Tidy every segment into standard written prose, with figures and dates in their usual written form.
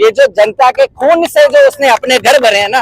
ये जो जनता के खून से जो उसने अपने घर भरे हैं ना,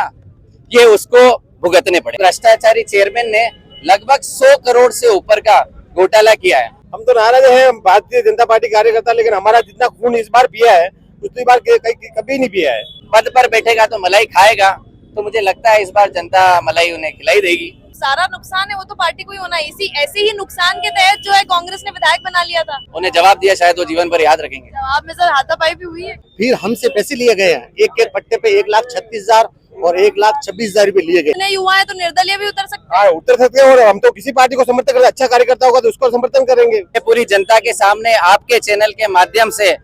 ये उसको भुगतने पड़े। भ्रष्टाचारी चेयरमैन ने लगभग 100 करोड़ से ऊपर का घोटाला किया है। हम तो नाराज हैं भारतीय जनता पार्टी कार्यकर्ता, लेकिन हमारा जितना खून इस बार पिया है उतनी बार कभी नहीं पिया है। पद पर बैठेगा तो मलाई खाएगा, तो मुझे लगता है इस बार जनता मलाई उन्हें खिलाई देगी। सारा नुकसान है वो तो पार्टी को ही होना है। इसी ऐसे ही नुकसान के तहत जो है कांग्रेस ने विधायक बना लिया था। उन्हें जवाब दिया, शायद वो जीवन भर याद रखेंगे। जवाब में सर हाथापाई भी हुई है। फिर हमसे पैसे लिए गए हैं, एक पट्टे पे 1,36,000 और 1,26,000 रूपए लिए गए। इतने युवा है तो निर्दलीय भी उतर सकते हैं। उतर सकते हैं, और हम तो किसी पार्टी को समर्थन करते, अच्छा कार्यकर्ता होगा तो उसको समर्थन करेंगे। पूरी जनता के सामने आपके चैनल के माध्यम से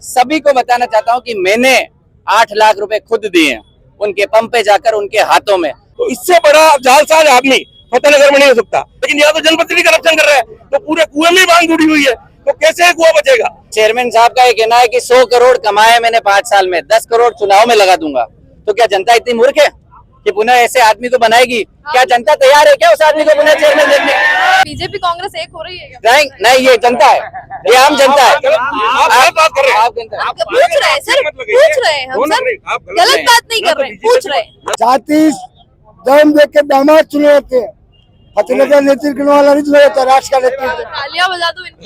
सभी को बताना चाहता हूं कि मैंने 8 लाख रुपए खुद दिए हैं उनके पंप पे जाकर, उनके हाथों में। तो इससे बड़ा जालसाज आदमी फतेहनगर में नहीं हो सकता। लेकिन यहाँ तो जनप्रतिनिधि करप्शन कर रहा है, तो पूरे कुएं में मांग जुड़ी हुई है, तो कैसे कुआं बचेगा। चेयरमैन साहब का ये कहना है कि 100 करोड़ कमाए मैंने 5 साल में, 10 करोड़ चुनाव में लगा दूंगा। तो क्या जनता इतनी मूर्ख है कि पुनः ऐसे आदमी को बनाएगी? क्या जनता तैयार है क्या उस आदमी को पुनः चेयरमैन देखने? बीजेपी कांग्रेस एक हो रही है क्या? नहीं, ये जनता है, ये आम जनता है। आप बात कर रहे हैं, आप जनता है। पूछ रहे हैं सर, पूछ रहे हैं हम सर, गलत बात नहीं कर रहे हैं, पूछ रहे हैं। जाति दम देख के दामाद चुने होते हैं। फतेहनगर नेतृत्व वाला नहीं चुना होता, राष्ट्र का नेतृत्व। तालियां बजा दो इनको।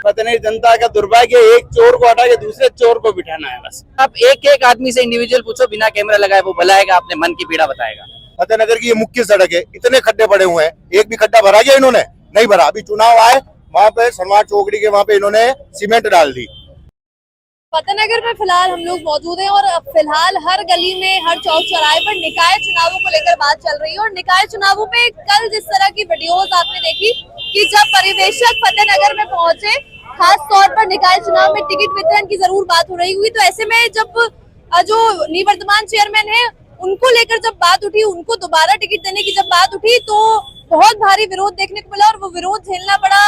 फतेहनगर जनता का दुर्भाग्य, एक चोर को हटा के दूसरे चोर को बिठाना है बस। आप एक आदमी से इंडिविजुअल पूछो, बिना कैमरा लगाए, वो बुलाएगा, अपने मन की पीड़ा बताएगा। फतेहनगर की ये मुख्य सड़क है, इतने खड्डे पड़े हुए हैं, एक भी खड्डा भरा गया इन्होंने? नहीं भरा। अभी चुनाव आए, वहाँ पे शनिवार चौकड़ी के वहाँ पे इन्होंने सीमेंट डाल दी। फतेहनगर में फिलहाल हम लोग मौजूद हैं और फिलहाल हर गली में, हर चौक चौराहे पर निकाय चुनावों को लेकर बात चल रही है। और निकाय चुनावों पे कल जिस तरह की वीडियोस आपने देखी कि जब परिवेशक फतेहनगर में पहुंचे, खास तौर पर निकाय चुनाव में टिकट वितरण की जरूर बात हो रही हुई, तो ऐसे में जब जो निवर्तमान चेयरमैन है उनको लेकर जब बात उठी, उनको दोबारा टिकट देने की जब बात उठी, तो बहुत भारी विरोध देखने को मिला। और वो विरोध झेलना पड़ा।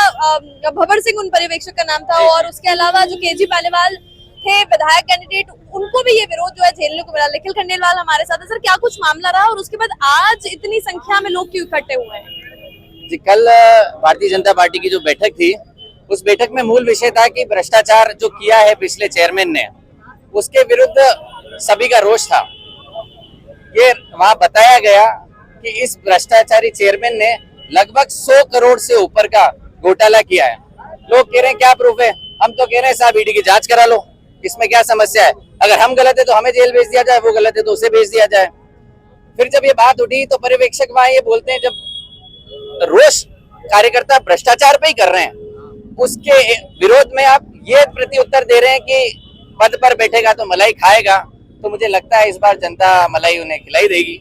भवर सिंह उन पर्यवेक्षक का नाम था, और उसके अलावा जो केजी पालीवाल थे विधायक कैंडिडेट, उनको भी ये विरोध जो है झेलने को मिला। निखिल खंडेलवाल हमारे साथ है। सर, क्या कुछ मामला रहा और उसके बाद आज इतनी संख्या में लोग क्यों इकट्ठे हुए हैं? जी, कल भारतीय जनता पार्टी की जो बैठक थी, उस बैठक में मूल विषय था कि भ्रष्टाचार जो किया है पिछले चेयरमैन ने, उसके विरुद्ध सभी का रोष था। ये वहां बताया गया कि इस भ्रष्टाचारी चेयरमैन ने लगभग 100 करोड़ से ऊपर का घोटाला किया है। लोग कह रहे हैं क्या प्रूफ है? हम तो कह रहे हैं साहब ईडी की जांच करा लो, इसमें क्या समस्या है? अगर हम गलत है तो हमें जेल भेज दिया जाए, वो गलत है तो उसे भेज दिया जाए। फिर जब ये बात उठी तो पर्यवेक्षक वहां ये बोलते हैं, जब रोष कार्यकर्ता भ्रष्टाचार पे ही कर रहे हैं, उसके विरोध में आप ये प्रति उत्तर दे रहे हैं कि पद पर बैठेगा तो मलाई खाएगा। तो मुझे लगता है इस बार जनता मलाई उन्हें खिलाई देगी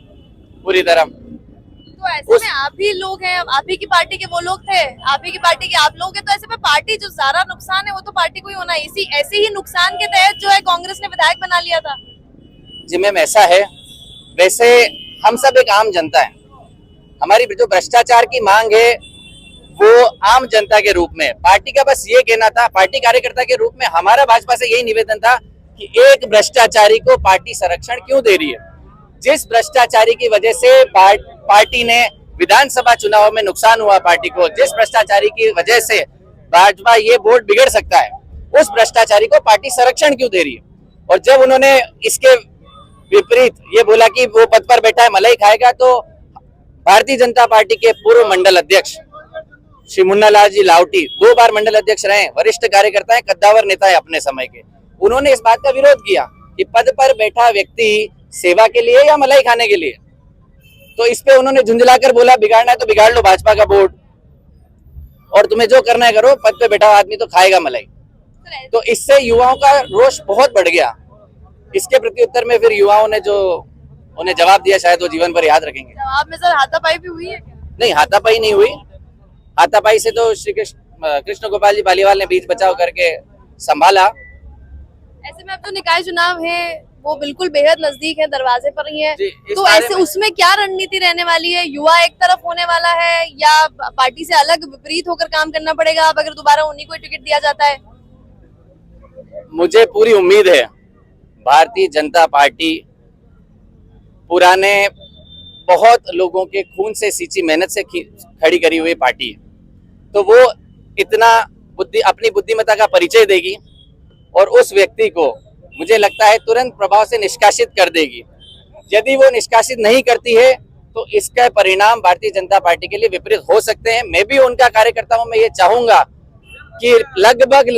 पूरी तरह। तो ऐसे में आप ही लोग हैं, आप ही की पार्टी के वो लोग थे, आप ही की पार्टी के आप लोग हैं, तो ऐसे में पार्टी जो सारा नुकसान है वो तो पार्टी को ही होना है। इसी ऐसे ही नुकसान के तहत जो है कांग्रेस ने विधायक बना लिया था। जी मैम, ऐसा है। वैसे हम सब एक आम जनता है, हमारी जो भ्रष्टाचार की मांग है वो आम जनता के रूप में, पार्टी का बस ये कहना था, पार्टी कार्यकर्ता के रूप में हमारा भाजपा से यही निवेदन था कि एक भ्रष्टाचारी को पार्टी संरक्षण क्यों दे रही है? जिस भ्रष्टाचारी की वजह से पार्टी ने विधानसभा चुनाव में नुकसान हुआ पार्टी को, जिस भ्रष्टाचारी की वजह से भाजपा ये वोट बिगड़ सकता है, उस भ्रष्टाचारी को पार्टी संरक्षण क्यों दे रही है? और जब उन्होंने इसके विपरीत ये बोला कि वो पद पर बैठा है मलाई खाएगा, तो भारतीय जनता पार्टी के पूर्व मंडल अध्यक्ष श्री मुन्ना लाल जी लावटी 2 बार मंडल अध्यक्ष रहे, वरिष्ठ कार्यकर्ता है, कद्दावर नेता है अपने समय के, उन्होंने इस बात का विरोध किया कि पद पर बैठा व्यक्ति सेवा के लिए या मलाई खाने के लिए। तो इस पे उन्होंने झुंझलाकर बोला बिगाड़ना है तो बिगाड़ लो भाजपा का बोर्ड, और तुम्हें जो करना है करो, पद पे बैठा आदमी तो खाएगा मलाई। तो इससे युवाओं का रोष बहुत बढ़ गया। इसके प्रति उत्तर में फिर युवाओं ने जो उन्हें जवाब दिया, शायद वो जीवन भर याद रखेंगे। जवाब में सर हाथापाई भी हुई है क्या? नहीं, हाथापाई नहीं हुई। हाथापाई से तो श्री कृष्ण गोपाल जी पालीवाल ने बीच बचाव करके संभाला। ऐसे में अब तो निकाय चुनाव है, वो बिल्कुल बेहद नजदीक है, दरवाजे पर ही है, तो ऐसे उसमें क्या रणनीति रहने वाली है? युवा एक तरफ होने वाला है या पार्टी से अलग विपरीत होकर काम करना पड़ेगा अब अगर दोबारा उन्हीं को टिकट दिया जाता है? मुझे पूरी उम्मीद है भारतीय जनता पार्टी पुराने बहुत लोगों के खून से सींची मेहनत से खड़ी करी हुई पार्टी है, तो वो इतना अपनी बुद्धिमत्ता का परिचय देगी और उस व्यक्ति को मुझे लगता है तुरंत प्रभाव से निष्कासित कर देगी। यदि वो निष्कासित नहीं करती है तो इसका परिणाम भारतीय जनता पार्टी के लिए विपरीत हो सकते हैं। मैं भी उनका कार्यकर्ता हूं, मैं ये चाहूंगा कि लगभग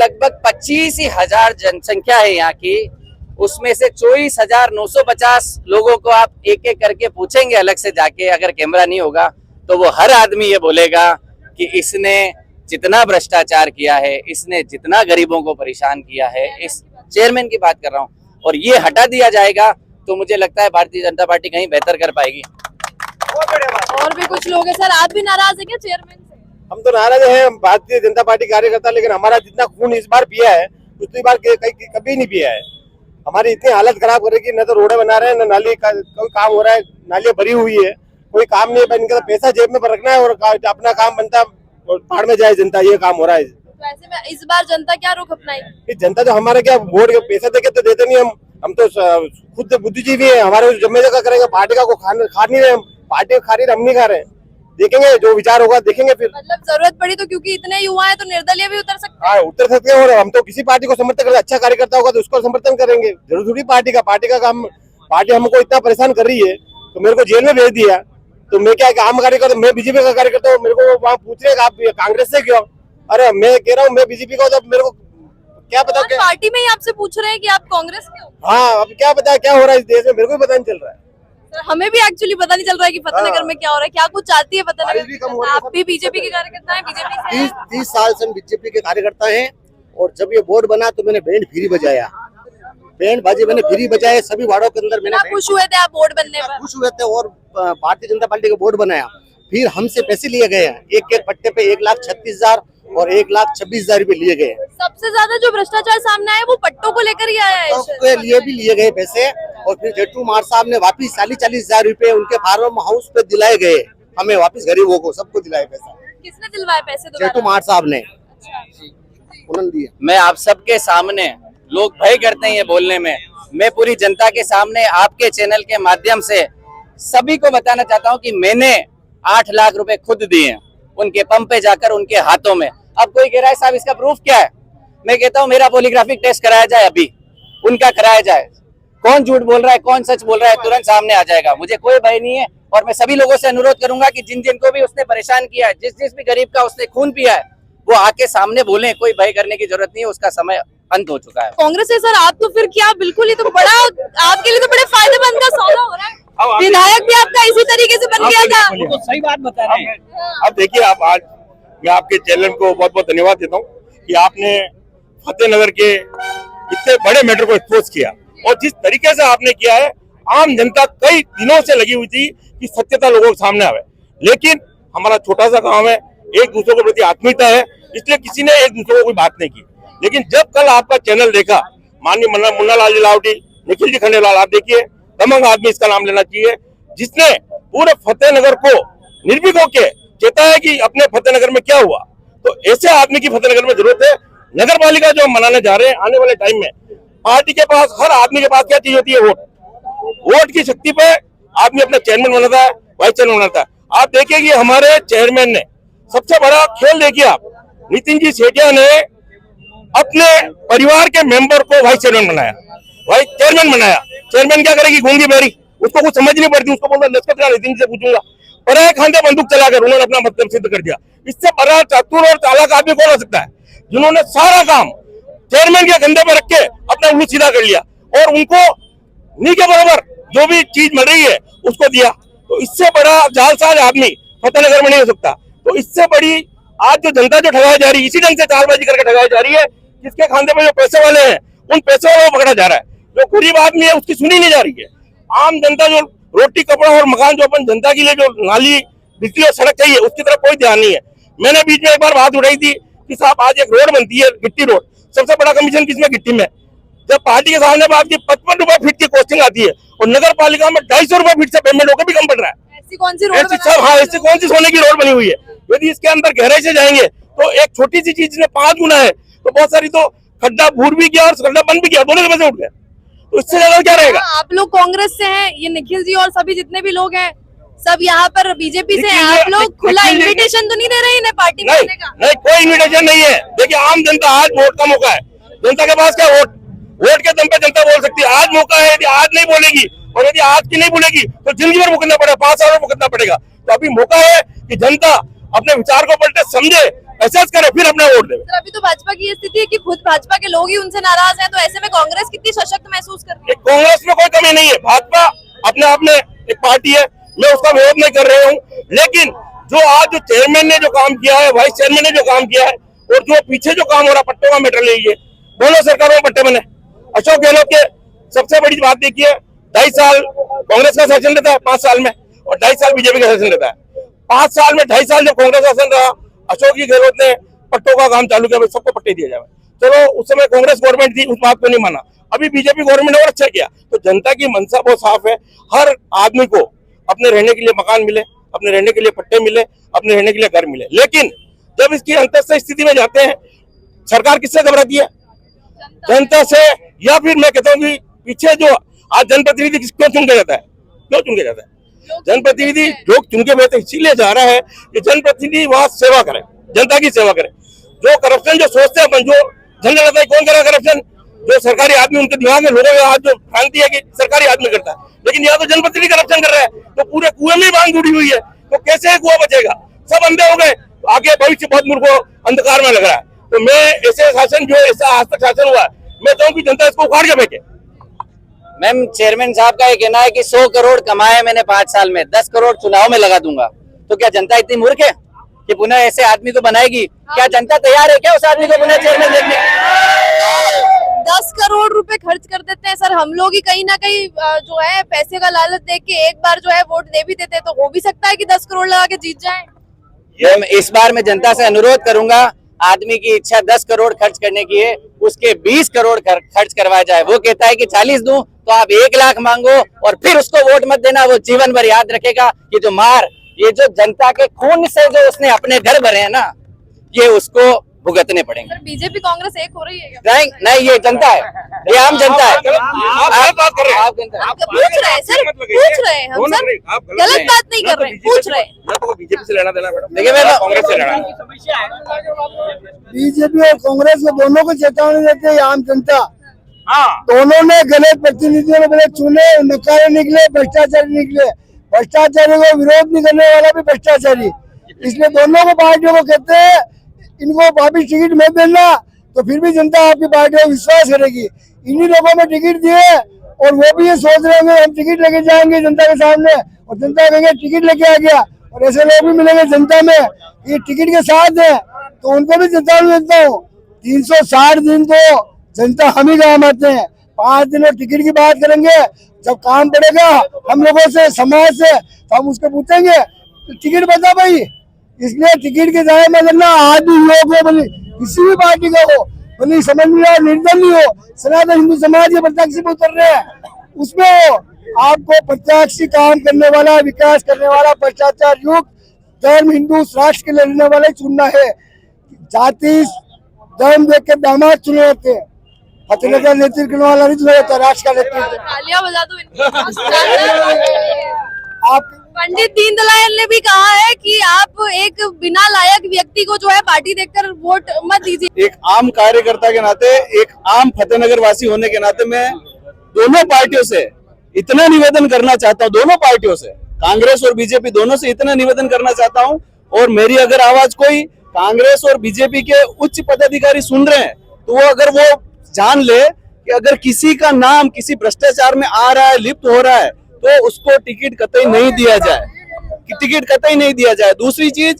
25,000 जनसंख्या है यहाँ की, उसमें से 24,950 लोगों को आप एक एक करके पूछेंगे अलग से जाके, अगर कैमरा नहीं होगा तो वो हर आदमी ये बोलेगा कि इसने जितना भ्रष्टाचार किया है, इसने जितना गरीबों को परेशान किया है, इस चेयरमैन की बात कर रहा हूँ, और ये हटा दिया जाएगा तो मुझे लगता है भारतीय जनता पार्टी कहीं बेहतर कर पाएगी। और भी कुछ लोग हैं सर, आप भी नाराज है क्या चेयरमैन से? हम तो नाराज हैं भारतीय जनता पार्टी कार्यकर्ता, लेकिन हमारा जितना खून इस बार पिया है उतनी बार कभी नहीं पिया है। हमारी इतनी हालत खराब कर रही है, न तो रोडे बना रहे हैं, न नाली का कोई काम हो रहा है, नालियां भरी हुई है, कोई काम नहीं है। इनका पैसा जेब में रखना है और अपना काम बनता और पहाड़ में जाए जनता, ये काम हो रहा है। तो ऐसे में इस बार जनता क्या रुख अपनाएगी? जनता तो हमारे क्या वोट पैसा देके तो देते नहीं, हम तो खुद बुद्धिजीवी है, हमारे जिम्मेदार करेंगे। पार्टी का को खा नहीं रहे, पार्टी खा रही, हम नहीं खा रहे। देखेंगे जो विचार होगा, देखेंगे फिर। मतलब जरूरत पड़ी तो, क्योंकि इतने युवा है तो निर्दलीय भी उतर सकते हैं। उतर सकते हैं, और हम तो किसी पार्टी को समर्थन करते, अच्छा कार्यकर्ता होगा तो उसको समर्थन करेंगे। जरूरी पार्टी का काम, पार्टी हमको इतना परेशान कर रही है तो मेरे को जेल में भेज दिया, तो मैं क्या आम कार्यकर्ता, मैं बीजेपी का कार्यकर्ता हूँ, मेरे को वहाँ पूछ रहे आप कांग्रेस से क्यों? अरे मैं कह रहा हूँ मैं बीजेपी का, तो मेरे को क्या पता, पार्टी में ही आपसे पूछ रहे हैं कि आप कांग्रेस के हो? हाँ, अब क्या पता क्या हो रहा है इस देश में, मेरे को पता नहीं चल रहा है। हमें भी एक्चुअली पता नहीं चल रहा है कि फतेहनगर में क्या हो रहा है, क्या कुछ चाहती है फतेहनगर। आप भी बीजेपी के कार्यकर्ता हैं? बीजेपी 30 साल से हम बीजेपी के कार्यकर्ता हैं, और जब ये बोर्ड बना तो मैंने बैंड फ्री बजाया, बैंड बाजी मैंने फ्री बजाए सभी वार्डों के अंदर। मैंने खुश हुए थे आप बोर्ड बनने पर? खुश हुए थे, और भारतीय जनता पार्टी का बोर्ड बनाया। फिर हमसे पैसे लिए गए हैं, एक पट्टे पे 1,36,000 और 1,26,000 रुपए लिए गए। सबसे ज्यादा जो भ्रष्टाचार सामने आया वो पट्टों को लेकर ही आया है। उसके लिए भी लिए गए पैसे, और फिर जेठू मार साहब ने वापिस 40,000 रुपए उनके फार्म हाउस पे दिलाए गए, हमें वापिस गरीबों को सबको दिलाए पैसा। किसने दिलवाए पैसे? जेठू मार साहब ने, उन्होंने दिए। मैं आप सबके सामने, लोग भय करते हैं ये बोलने में, मैं पूरी जनता के सामने आपके चैनल के माध्यम से सभी को बताना चाहता हूं कि मैंने 8 लाख रुपए खुद दिए उनके पंप पे जाकर, उनके हाथों में। अब कोई कह रहा है साहब इसका प्रूफ क्या है? मैं कहता हूं मेरा पॉलीग्राफिक टेस्ट कराया जाए, अभी उनका कराया जाए। कौन झूठ बोल रहा है, कौन सच बोल रहा है, तुरंत सामने आ जाएगा। मुझे कोई भय नहीं है, और मैं सभी लोगों से अनुरोध करूंगा कि जिन जिन को भी उसने परेशान किया है, जिस भी गरीब का उसने खून पिया है, वो आके सामने बोले। कोई भय करने की जरूरत नहीं है, उसका समय अंत हो चुका है। कांग्रेस है सर, आप तो फिर क्या, बिल्कुल ही तो बड़ा, आपके लिए तो बड़े फायदेमंद का सौदा हो रहा है। विधायक भी आपका इसी तरीके से बन गया था। वो तो सही बात बता रहे हैं। अब देखिए, आप आज मैं आपके चैनल को बहुत बहुत धन्यवाद देता हूँ कि आपने फतेहनगर के इतने बड़े मैटर को एक्सपोज किया, और जिस तरीके से आपने किया है, आम जनता कई दिनों से लगी हुई थी कि सत्यता लोगों के सामने आवे, लेकिन हमारा छोटा सा गांव है, एक दूसरे के प्रति आत्मीयता है, इसलिए किसी ने एक दूसरे को कोई बात नहीं की। लेकिन जब कल आपका चैनल देखा, माननीय मुन्ना लाल लावटी, निखिल जी खंडेलाल, आप देखिए दमंग आदमी इसका नाम लेना चाहिए, जिसने पूरे फतेहनगर को निर्भीक होकर चेताया कि अपने फतेहनगर में क्या हुआ। तो ऐसे आदमी की फतेहनगर में जरूरत है। नगर पालिका जो हम मनाने जा रहे हैं आने वाले टाइम में, पार्टी के पास, हर आदमी के पास क्या चीज होती है? वोट की शक्ति पे आदमी अपना चेयरमैन बनाता है, वाइस चेयरमैन बनाता है। आप देखिए कि हमारे चेयरमैन ने सबसे बड़ा खेल देखिए आप, नितिन जी सेठिया ने अपने परिवार के मेंबर को वाइस चेयरमैन बनाया, वाइस चेयरमैन बनाया। चेयरमैन क्या करेगी? गूंगी बेरी, उसको कुछ समझ नहीं पड़ती, उसको बोलता लश्कर का नितिन से पूछूंगा, पर खांधे बंदूक चलाकर उन्होंने अपना मतलब सिद्ध कर दिया। इससे बड़ा चतुर और चालाक आदमी कौन हो सकता है, जिन्होंने सारा काम चेयरमैन के कंधे पर रख के अपना उल्लू सीधा कर लिया, और उनको नी के बराबर जो भी चीज मिल रही है उसको दिया। तो इससे बड़ा जालसाज आदमी फतेहनगर में नहीं हो सकता। तो इससे बड़ी आज जो जनता जो ठगाई जा रही है, इसी ढंग से चालबाजी करके ठगाई जा रही है। जिसके खांधे पे जो पैसे वाले हैं, उन पैसे वालों को पकड़ा जा रहा है। जो गरीब आदमी है उसकी सुनी नहीं जा रही है। आम जनता जो रोटी कपड़ा और मकान जो अपन जनता के लिए जो नाली बिजली और सड़क चाहिए, उसकी तरफ कोई ध्यान नहीं है। मैंने बीच में एक बार बात उठाई थी कि साहब आज एक रोड बनती है, गिट्टी रोड, सबसे बड़ा कमीशन किसमें? गिट्टी में। जब पार्टी के सामने बात की 55 रुपए फीट की कॉस्टिंग आती है, और नगर पालिका में 250 रुपए फीट से पेमेंट होकर भी कम पड़ रहा है। ऐसी कौन सी रोड? ऐसी कौन सी सोने की रोड बनी हुई है? यदि इसके अंदर गहराई से जाएंगे तो एक छोटी सी चीज में 5 गुना है, तो बहुत सारी तो खड्डा भूर भी किया और खड्डा बंद भी किया, दोनों के पैसे उठ गए। तो इससे ज्यादा क्या रहेगा? आप लोग कांग्रेस से हैं, ये निखिल जी और सभी जितने भी लोग हैं सब यहाँ पर बीजेपी से हैं। आप लोग खुला इन्विटेशन तो नहीं दे रहे इन्हें पार्टी में आने का? नहीं, कोई इन्विटेशन नहीं है। देखिए, आम जनता आज वोट का मौका है। जनता के पास क्या वोट के दम पे जनता बोल सकती है। आज मौका है, यदि आज नहीं बोलेगी और यदि आज की नहीं बोलेगी तो जिंदगी भर भुगतना पड़ेगा, 5 साल भुगतना पड़ेगा। तो अभी मौका है कि जनता अपने विचार को पलटे, समझे, एहसास करे, फिर अपना वोट दे। सर, अभी तो भाजपा की ये स्थिति है कि खुद भाजपा के लोग ही उनसे नाराज हैं, तो ऐसे में कांग्रेस कितनी सशक्त महसूस कर रही है? कांग्रेस में कोई कमी नहीं है, भाजपा अपने आप में एक पार्टी है, मैं उसका विरोध नहीं कर रही हूँ। लेकिन जो आज जो चेयरमैन ने जो काम किया है, वाइस चेयरमैन ने जो काम किया है और जो पीछे जो काम हो रहा पट्टों का मैटर लीजिए, दोनों सरकारों में पट्टे बने। अशोक गहलोत के सबसे बड़ी बात देखिए, 2.5 साल कांग्रेस का शासन रहता है 5 साल में, और 2.5 साल बीजेपी का शासन रहता है। 5 साल में 2.5 साल जब कांग्रेस शासन रहा, अशोक जी गहलोत ने पट्टों का काम चालू किया, सबको पट्टे दिए जाए। चलो उस समय कांग्रेस गवर्नमेंट थी, उस बात को नहीं माना। अभी बीजेपी गवर्नमेंट ने और अच्छा किया। तो जनता की मंशा बहुत साफ है, हर आदमी को अपने रहने के लिए मकान मिले, अपने रहने के लिए पट्टे मिले, अपने रहने के लिए घर मिले। लेकिन जब इसकी अंतस्थ स्थिति में जाते हैं, सरकार किससे घबराती है? जनता से। या फिर मैं कहता हूँ कि पीछे जो आज जनप्रतिनिधि क्यों चुन के जाता है? क्यों चुन के जाता है? जनप्रतिनिधि लोग चुन के भेजते इसीलिए जा रहा है कि जनप्रतिनिधि वहां सेवा करे, जनता की सेवा करे। जो करप्शन जो सोचते हैं अपन, जो झंडा रहता है, कौन करा करप्शन? जो सरकारी आदमी, उनके दिमाग में लोगों के आज जो भ्रांति है कि सरकारी आदमी करता है, लेकिन यहाँ तो जनप्रतिनिधि करप्शन कर रहा है। तो पूरे कुएं में बांध जुड़ी हुई है, तो कैसे कुआं बचेगा? सब अंधे हो गए, आगे भविष्य बहुत मूर्खों अंधकार में लग रहा है। तो मैं ऐसे शासन जो ऐसा आज तक शासन हुआ, मैं चाहूँ कि जनता इसको उखाड़ के फेंके। मैम, चेयरमैन साहब का ये कहना है कि 100 करोड़ कमाए मैंने 5 साल में, 10 करोड़ चुनाव में लगा दूंगा। तो क्या जनता इतनी मूर्ख है कि पुनः ऐसे आदमी को बनाएगी? क्या जनता तैयार है क्या उस आदमी को पुनः चेयरमैन देखने? 10 करोड़ रुपए खर्च कर देते हैं सर, हम लोग ही कहीं ना कहीं जो है पैसे का लालच देख के एक बार जो है वोट दे भी देते हैं, तो हो भी सकता है कि 10 करोड़ लगा के जीत जाए। मैम, इस बार मैं जनता से अनुरोध करूंगा, आदमी की इच्छा 10 करोड़ खर्च करने की है, उसके 20 करोड़ खर्च करवाया जाए। वो कहता है कि 40 दूं तो आप 1 लाख मांगो और फिर उसको वोट मत देना। वो जीवन भर याद रखेगा कि जो मार, ये जो जनता के खून से जो उसने अपने घर भरे हैं ना, ये उसको भुगतने पड़ेंगे। सर, बीजेपी कांग्रेस एक हो रही है क्या? नहीं, ये जनता है, ये आम जनता है। आप बात कर रहे हैं, आप जनता है। पूछ रहे हैं सर, पूछ रहे हैं हम सर, गलत बात नहीं कर रहे हैं, पूछ रहे हैं। मैं तो बीजेपी से लेना देना मैडम, देखिए मैं कांग्रेस से लेना। बीजेपी और कांग्रेस को दोनों को चेतावनी देते हैं आम जनता। हाँ, दोनों ने गलत प्रतिनिधियों को पहले चुने, नकारे निकले, भ्रष्टाचारी निकले। भ्रष्टाचारी को विरोध नहीं करने वाला भी भ्रष्टाचारी। इसलिए दोनों को पार्टियों को कहते हैं, इनको वापिस टिकट मत देना, तो फिर भी जनता आपकी पार्टी को विश्वास करेगी। इन्हीं लोगों में टिकट दिए और वो भी ये सोच रहे होंगे हम टिकट लेके जाएंगे जनता के सामने, और जनता कहेंगे टिकट लेके आ गया। और ऐसे लोग भी मिलेंगे जनता में ये टिकट के साथ है, तो उनको भी चेतावनी देता हूँ। 360 दिन तो जनता हम ही काम आते हैं, 5 दिन और टिकट की बात करेंगे। जब काम पड़ेगा हम लोगों से, समाज से, तो हम उसको पूछेंगे टिकट बता भाई। इसलिए टिकट के दायरे में करना, आदमी लोग हो, भले किसी भी पार्टी का हो, भले समझ में हो, निर्दलीय हो, सनातन हिंदू समाज के प्रत्याशी पे उतर रहे हैं, उसमें हो। आपको प्रत्याशी काम करने वाला, विकास करने वाला, भ्रष्टाचार युक्त, धर्म हिंदू राष्ट्र के लिए लड़ने वाला ही चुनना है। जाति धर्म देख के दामाद चुने जाते हैं, फतेहनगर नेतृत्व वाला नहीं चुना जाता, राष्ट्र का नेतृत्व। तालियां बजा दो इनकी। आप पंडित दीनदयाल ने भी कहा है कि आप एक बिना लायक व्यक्ति को जो है पार्टी देखकर वोट मत दीजिए। एक आम कार्यकर्ता के नाते, एक आम फतेहनगर वासी होने के नाते मैं दोनों पार्टियों से इतना निवेदन करना चाहता हूँ, दोनों पार्टियों से, कांग्रेस और बीजेपी दोनों से इतना निवेदन करना चाहता हूँ। और मेरी अगर आवाज कोई कांग्रेस और बीजेपी के उच्च पदाधिकारी सुन रहे हैं, तो वो अगर वो जान ले कि अगर किसी का नाम किसी भ्रष्टाचार में आ रहा है, लिप्त हो रहा है, तो उसको टिकट कतई नहीं दिया जाए, टिकट कतई नहीं दिया जाए। दूसरी चीज,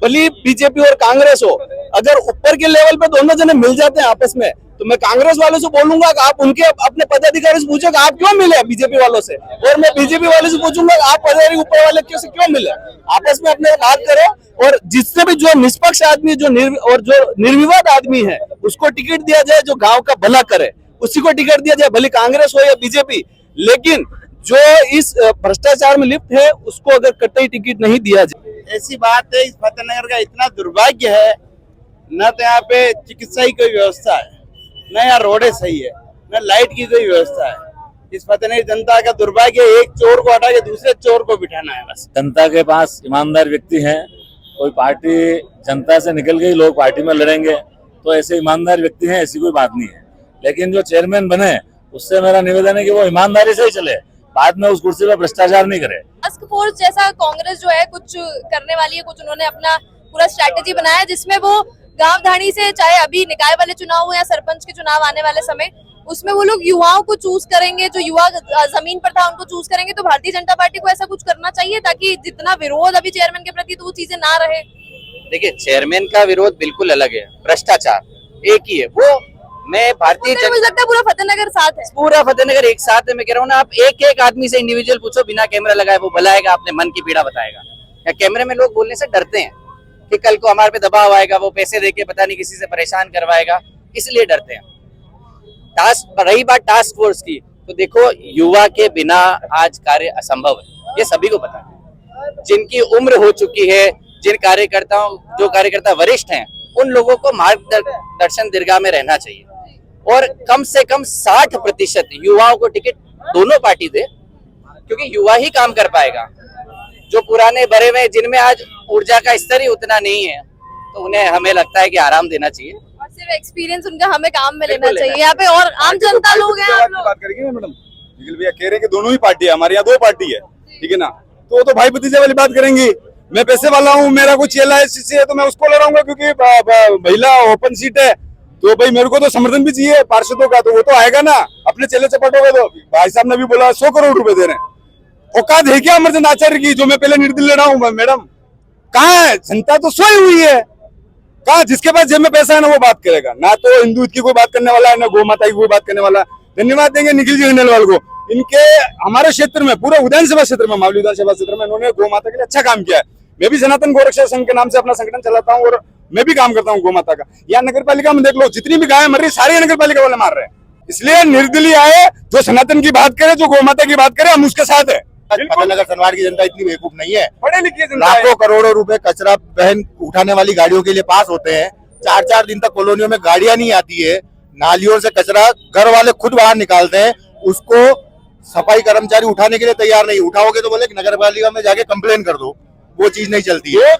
भले बीजेपी और कांग्रेस हो, अगर ऊपर के लेवल पे दोनों जने मिल जाते हैं आपस में, तो मैं कांग्रेस वालों से बोलूंगा कि आप उनके अपने पदाधिकारी से पूछोगे आप क्यों मिले बीजेपी वालों से, और मैं बीजेपी वाले से पूछूंगा आप पदाधिकारी ऊपर वाले क्यों मिले। आपस में अपने बात करो, और जिससे भी जो निष्पक्ष आदमी, जो निर्विवाद आदमी है, उसको टिकट दिया जाए, जो गाँव का भला करे उसी को टिकट दिया जाए, भले कांग्रेस हो या बीजेपी। लेकिन जो इस भ्रष्टाचार में लिप्त है उसको अगर कतई टिकट नहीं दिया जाए। ऐसी बात है, इस फतेहनगर का इतना दुर्भाग्य है, न तो यहाँ पे चिकित्सा की कोई व्यवस्था है, न यहाँ रोडें सही है, न लाइट की कोई व्यवस्था है। इस फतेहनगर जनता का दुर्भाग्य है, एक चोर को हटा के दूसरे चोर को बिठाना है बस। जनता के पास ईमानदार व्यक्ति हैं, कोई पार्टी जनता से निकल गई, लोग पार्टी में लड़ेंगे, तो ऐसे ईमानदार व्यक्ति हैं, ऐसी कोई बात नहीं है। लेकिन जो चेयरमैन बने उससे मेरा निवेदन है कि वो ईमानदारी से ही चले, बाद में उस कुर्सी पर भ्रष्टाचार नहीं करे। टास्क फोर्स जैसा कांग्रेस जो है कुछ करने वाली है, कुछ उन्होंने अपना पूरा स्ट्रेटेजी बनाया जिसमें वो गांव धाड़ी से, चाहे अभी निकाय वाले चुनाव हो या सरपंच के चुनाव आने वाले समय, उसमें वो लोग युवाओं को चूज करेंगे, जो युवा जमीन पर था उनको चूज करेंगे। तो भारतीय जनता पार्टी को ऐसा कुछ करना चाहिए ताकि जितना विरोध अभी चेयरमैन के प्रति, तो वो चीजें ना रहे। देखिए, चेयरमैन का विरोध बिल्कुल अलग है, भ्रष्टाचार एक ही है वो। मैं भारतीय मुझे लगता है पूरा फतेहनगर साथ है, पूरा फतेहनगर एक साथ है। मैं कह रहा हूँ ना, आप एक एक आदमी से इंडिविजुअल पूछो, बिना कैमरा लगाए वो बुलाएगा, अपने मन की पीड़ा बताएगा। या कैमरे में लोग बोलने से डरते हैं कि कल को हमारे पे दबाव आएगा, वो पैसे देके पता नहीं किसी से परेशान करवाएगा, इसलिए डरते हैं। रही बात टास्क फोर्स की, तो देखो, युवा के बिना आज कार्य असंभव है, ये सभी को पता है। जिनकी उम्र हो चुकी है, जो कार्यकर्ता वरिष्ठ हैं, उन लोगों को मार्गदर्शन दीर्घा में रहना चाहिए और कम से कम 60% युवाओं को टिकट दोनों पार्टी दे, क्योंकि युवा ही काम कर पाएगा। जो पुराने बड़े में, जिनमें आज ऊर्जा का स्तर ही उतना नहीं है, तो उन्हें हमें लगता है कि आराम देना चाहिए और सिर्फ एक्सपीरियंस उनका हमें काम में लेना चाहिए। यहाँ पे और आम जनता लोग हैं, आप लोग बात करेंगे ना मैडम, निखिल भैया कह रहे हैं कि दोनों ही पार्टी है, हमारे यहाँ 2 पार्टी है, ठीक है ना, तो वो तो भाई भतीजे वाली बात करेंगी। मैं पैसे वाला हूँ, मेरा कुछ चेला है है तो मैं उसको लड़ाऊंगा, क्योंकि महिला ओपन सीट है, तो भाई मेरे को तो समर्थन भी चाहिए पार्षदों का, तो वो तो आएगा ना। अपने चेले चपाटों का तो भाई साहब ने भी बोला 100 करोड़ रुपए दे रहे हैं। औकात है क्या अमरचंद आचार्य की, जो मैं पहले निर्दलीय लड़ा हूँ? मैडम कहाँ है? जनता तो सोई हुई है। कहाँ? जिसके पास जेब में पैसा है ना वो बात करेगा, ना तो हिंदू की कोई बात करने वाला है, ना गौ माता की कोई बात करने वाला है। धन्यवाद देंगे निखिल जी खंडेलवाल को, इनके हमारे क्षेत्र में, पूरे विधानसभा क्षेत्र में, मावली विधानसभा क्षेत्र में इन्होंने गौ माता के लिए अच्छा काम किया है। मैं भी सनातन गौरक्षा संघ के नाम से अपना संगठन चलाता हूँ और मैं भी काम करता हूँ गौ माता का। यहाँ नगर पालिका में देख लो, जितनी भी गायें मर रही सारी नगर पालिका वाले मार रहे हैं। इसलिए निर्दलीय आए, जो सनातन की बात करे, जो गौ माता की बात करे, हम उसके साथ है। फतेहनगर सनवाड़ की जनता इतनी बेवकूफ नहीं है। पढ़े लिखे जनता है। लाखों करोड़ों रुपए कचरा बहन उठाने वाली गाड़ियों के लिए पास होते हैं। 4-4 दिन तक कॉलोनियों में गाड़ियां नहीं आती है। नालियों से कचरा घर वाले खुद बाहर निकालते हैं, उसको सफाई कर्मचारी उठाने के लिए तैयार नहीं। उठाओगे तो बोले नगर पालिका में जाके कंप्लेन कर दो, वो चीज नहीं चलती है।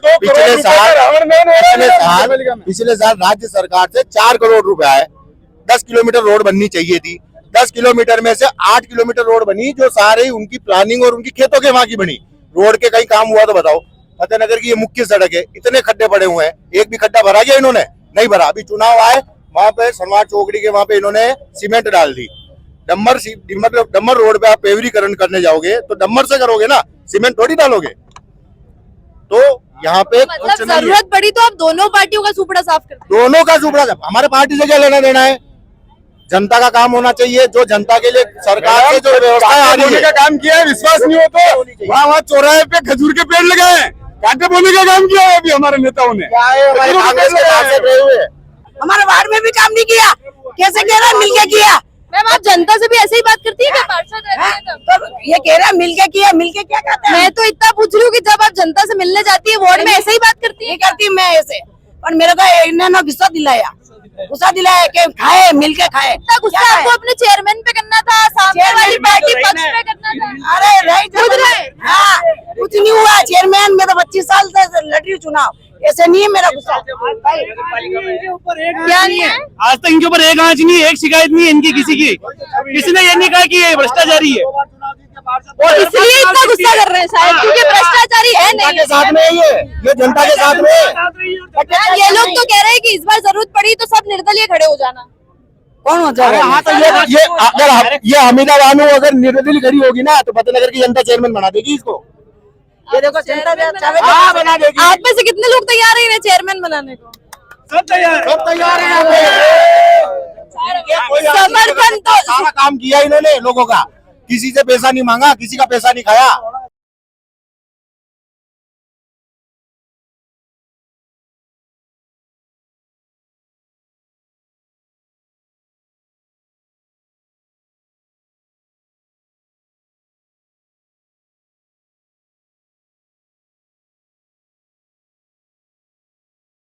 पिछले साल राज्य सरकार से 4 करोड़ रुपए आए। 10 किलोमीटर रोड बननी चाहिए थी, 10 किलोमीटर में से 8 किलोमीटर रोड बनी, जो सारी उनकी प्लानिंग और उनकी खेतों के वहां की बनी। रोड के कहीं काम हुआ तो बताओ? फतेहनगर की ये मुख्य सड़क है, इतने खड्डे पड़े हुए हैं, एक भी खड्डा भरा गया इन्होंने? नहीं भरा। अभी चुनाव आए, वहां पे सनवाड़ चौकड़ी के वहां पे इन्होंने सीमेंट डाल दी। डम्मर रोड पे आप पेवरीकरण करने जाओगे तो डम्मर से करोगे ना, सीमेंट थोड़ी डालोगे। तो यहाँ पे मतलब जरूरत पड़ी तो आप दोनों पार्टियों का सुपड़ा साफ करते हैं? दोनों का सुपड़ा साफ। हमारे पार्टी से क्या लेना देना है? जनता का काम होना चाहिए, जो जनता के लिए सरकार से जो व्यवस्था आ रही है। का काम किया है, विश्वास नहीं हो तो वहाँ चौराहे पे खजूर के पेड़ लगाए, कांटे बोने का काम किया है अभी हमारे नेताओं ने। हमारे वार्ड में भी काम नहीं किया, कैसे कह रहा मिलके किया? मैम, आप जनता से भी ऐसे ही बात करती है क्या? पार्षद रहती है तब? तो ये कह रहा मिलके किया, मिलके क्या कहते हैं? मैं तो इतना पूछ रही हूँ कि जब आप जनता से मिलने जाती है वार्ड में, ऐसे ही बात करती है? नहीं करती मैं ऐसे, पर मेरे को इन्होंने गुस्सा दिलाया कि खाए, मिलके खाए। गुस्सा आपको अपने चेयरमैन पे करना था, सामने वाली पार्टी पक्ष पे करना था? अरे हाँ, कुछ नहीं हुआ। चेयरमैन में तो 25 साल से लड़ रही चुनाव, ऐसे नहीं है मेरा गुस्सा। क्या नहीं है? आज तक इनके ऊपर एक आंच नहीं, एक शिकायत नहीं है इनकी किसी की। किसी ने ये नहीं कहा कि ये भ्रष्टाचारी है, और इसलिए इतना गुस्सा कर रहे हैं शायद, क्योंकि भ्रष्टाचारी है नहीं। के साथ में ये जनता के साथ में। ये लोग तो कह रहे हैं कि इस बार जरूरत पड़ी तो सब निर्दलीय खड़े हो जाना। कौन हो जाएगा? हाँ, तो ये अगर ये हमीदा बानो अगर निर्दलीय खड़ी होगी ना, तो फतेहनगर की जनता चेयरमैन बना देगी इसको। ये देखो जनता बना देगी। आप में से कितने लोग तैयार हैं इन्हें चेयरमैन बनाने को? सब तैयार है। समर्थन तो सारा काम किया इन्होंने लोगों का, किसी से पैसा नहीं मांगा, किसी का पैसा नहीं खाया।